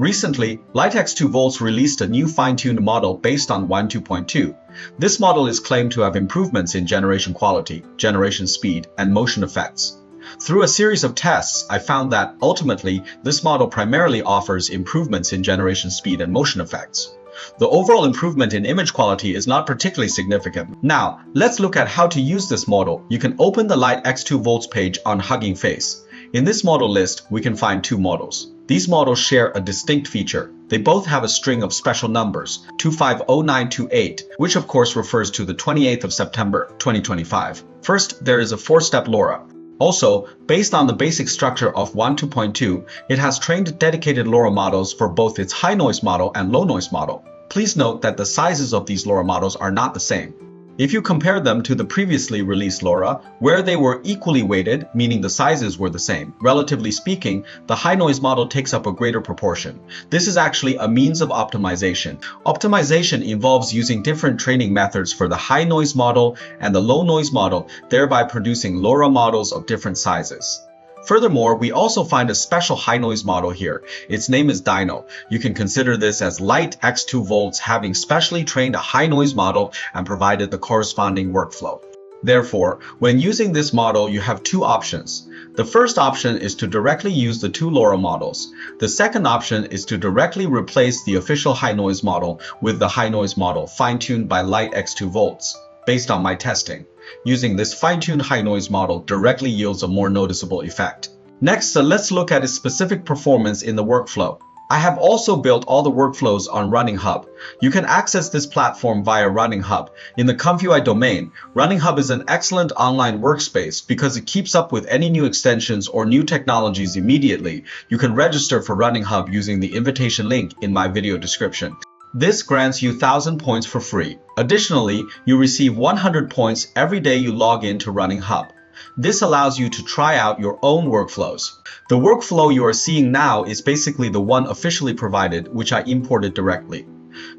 Recently, x2v released a new fine-tuned model based on 1.2.2. This model is claimed to have improvements in generation quality, generation speed, and motion effects. Through a series of tests, I found that, ultimately, this model primarily offers improvements in generation speed and motion effects. The overall improvement in image quality is not particularly significant. Now, let's look at how to use this model. You can open the x2v page on Hugging Face. In this model list, we can find two models. These models share a distinct feature. They both have a string of special numbers, 250928, which of course refers to the 28th of September, 2025. First, there is a 4-step LoRA. Also, based on the basic structure of 1.2.2, it has trained dedicated LoRA models for both its high noise model and low noise model. Please note that the sizes of these LoRA models are not the same. If you compare them to the previously released LoRA, where they were equally weighted, meaning the sizes were the same, relatively speaking, the high noise model takes up a greater proportion. This is actually a means of optimization. Optimization involves using different training methods for the high noise model and the low noise model, thereby producing LoRA models of different sizes. Furthermore, we also find a special high noise model here. Its name is Dyno. You can consider this as x2v having specially trained a high noise model and provided the corresponding workflow. Therefore, when using this model, you have two options. The first option is to directly use the two LoRA models. The second option is to directly replace the official high noise model with the high noise model fine-tuned by x2v. Based on my testing, using this fine-tuned high noise model directly yields a more noticeable effect. Next, let's look at its specific performance in the workflow. I have also built all the workflows on Running Hub. You can access this platform via Running Hub. In the ComfyUI domain, Running Hub is an excellent online workspace because it keeps up with any new extensions or new technologies immediately. You can register for Running Hub using the invitation link in my video description. This grants you 1,000 points for free. Additionally, you receive 100 points every day you log in to Running Hub. This allows you to try out your own workflows. The workflow you are seeing now is basically the one officially provided, which I imported directly.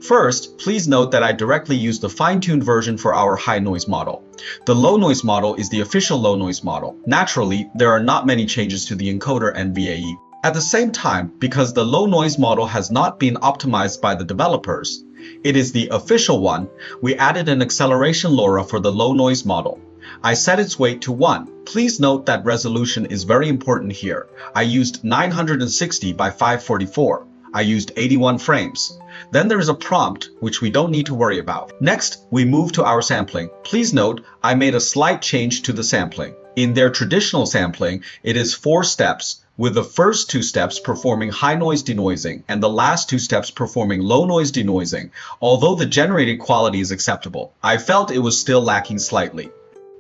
First, please note that I directly used the fine-tuned version for our high noise model. The low noise model is the official low noise model. Naturally, there are not many changes to the encoder and VAE. At the same time, because the low noise model has not been optimized by the developers, it is the official one, we added an acceleration LoRA for the low noise model. I set its weight to 1. Please note that resolution is very important here. I used 960 by 544. I used 81 frames. Then there is a prompt, which we don't need to worry about. Next, we move to our sampling. Please note, I made a slight change to the sampling. In their traditional sampling, it is 4 steps, with the first 2 steps performing high noise denoising and the last 2 steps performing low noise denoising. Although the generated quality is acceptable, I felt it was still lacking slightly.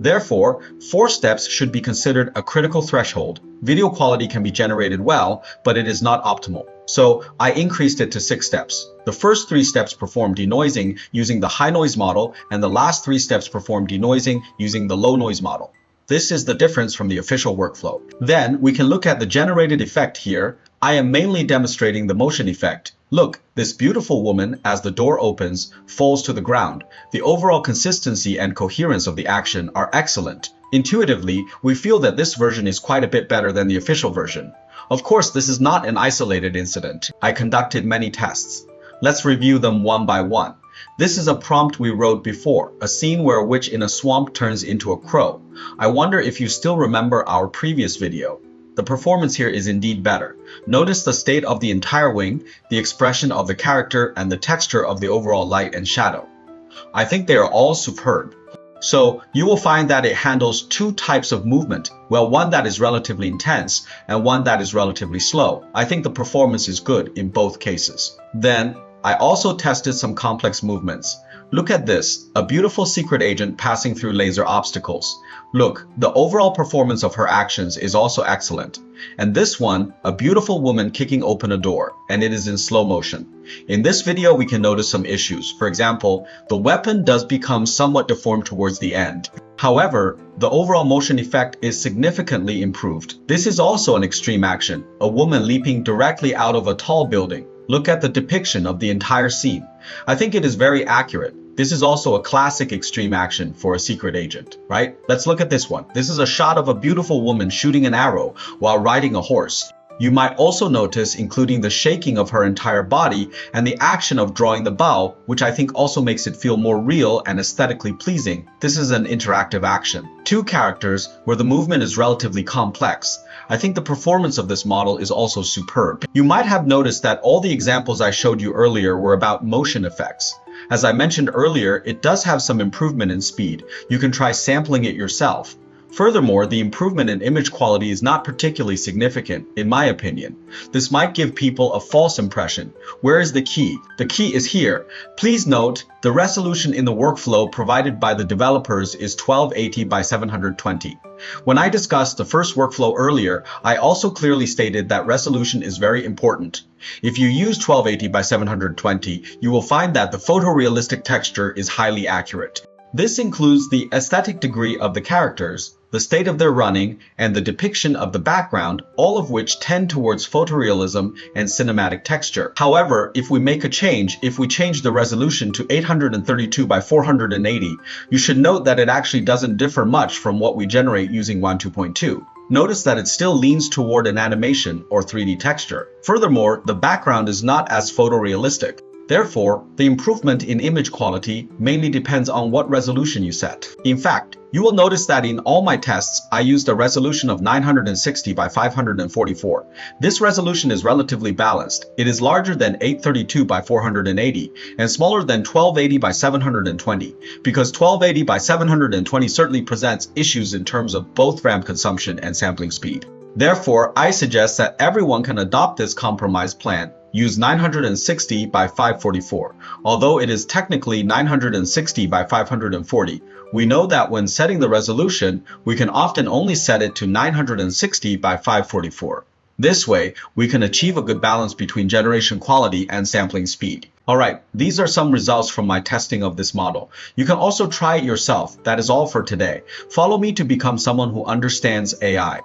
Therefore, 4 steps should be considered a critical threshold. Video quality can be generated well, but it is not optimal. So I increased it to 6 steps. The first 3 steps perform denoising using the high noise model, and the last 3 steps perform denoising using the low noise model. This is the difference from the official workflow. Then we can look at the generated effect here. I am mainly demonstrating the motion effect. Look, this beautiful woman, as the door opens, falls to the ground. The overall consistency and coherence of the action are excellent. Intuitively, we feel that this version is quite a bit better than the official version. Of course, this is not an isolated incident. I conducted many tests. Let's review them one by one. This is a prompt we wrote before, a scene where a witch in a swamp turns into a crow. I wonder if you still remember our previous video. The performance here is indeed better. Notice the state of the entire wing, the expression of the character, and the texture of the overall light and shadow. I think they are all superb. So you will find that it handles 2 types of movement. Well, one that is relatively intense and one that is relatively slow. I think the performance is good in both cases. Then, I also tested some complex movements. Look at this, a beautiful secret agent passing through laser obstacles. Look, the overall performance of her actions is also excellent. And this one, a beautiful woman kicking open a door, and it is in slow motion. In this video, we can notice some issues. For example, the weapon does become somewhat deformed towards the end. However, the overall motion effect is significantly improved. This is also an extreme action, a woman leaping directly out of a tall building. Look at the depiction of the entire scene. I think it is very accurate. This is also a classic extreme action for a secret agent, right? Let's look at this one. This is a shot of a beautiful woman shooting an arrow while riding a horse. You might also notice including the shaking of her entire body and the action of drawing the bow, which I think also makes it feel more real and aesthetically pleasing. This is an interactive action. Two characters where the movement is relatively complex. I think the performance of this model is also superb. You might have noticed that all the examples I showed you earlier were about motion effects. As I mentioned earlier, it does have some improvement in speed. You can try sampling it yourself. Furthermore, the improvement in image quality is not particularly significant, in my opinion. This might give people a false impression. Where is the key? The key is here. Please note, the resolution in the workflow provided by the developers is 1280 by 720. When I discussed the first workflow earlier, I also clearly stated that resolution is very important. If you use 1280 by 720, you will find that the photorealistic texture is highly accurate. This includes the aesthetic degree of the characters, the state of their running, and the depiction of the background, all of which tend towards photorealism and cinematic texture. However, if we change the resolution to 832 by 480, you should note that it actually doesn't differ much from what we generate using 1.2.2. Notice that it still leans toward an animation or 3D texture. Furthermore, the background is not as photorealistic. Therefore, the improvement in image quality mainly depends on what resolution you set. In fact, you will notice that in all my tests, I used a resolution of 960 by 544. This resolution is relatively balanced. It is larger than 832 by 480 and smaller than 1280 by 720, because 1280 by 720 certainly presents issues in terms of both RAM consumption and sampling speed. Therefore, I suggest that everyone can adopt this compromise plan. Use 960 by 544. Although it is technically 960 by 540, we know that when setting the resolution, we can often only set it to 960 by 544. This way, we can achieve a good balance between generation quality and sampling speed. Alright, these are some results from my testing of this model. You can also try it yourself. That is all for today. Follow me to become someone who understands AI.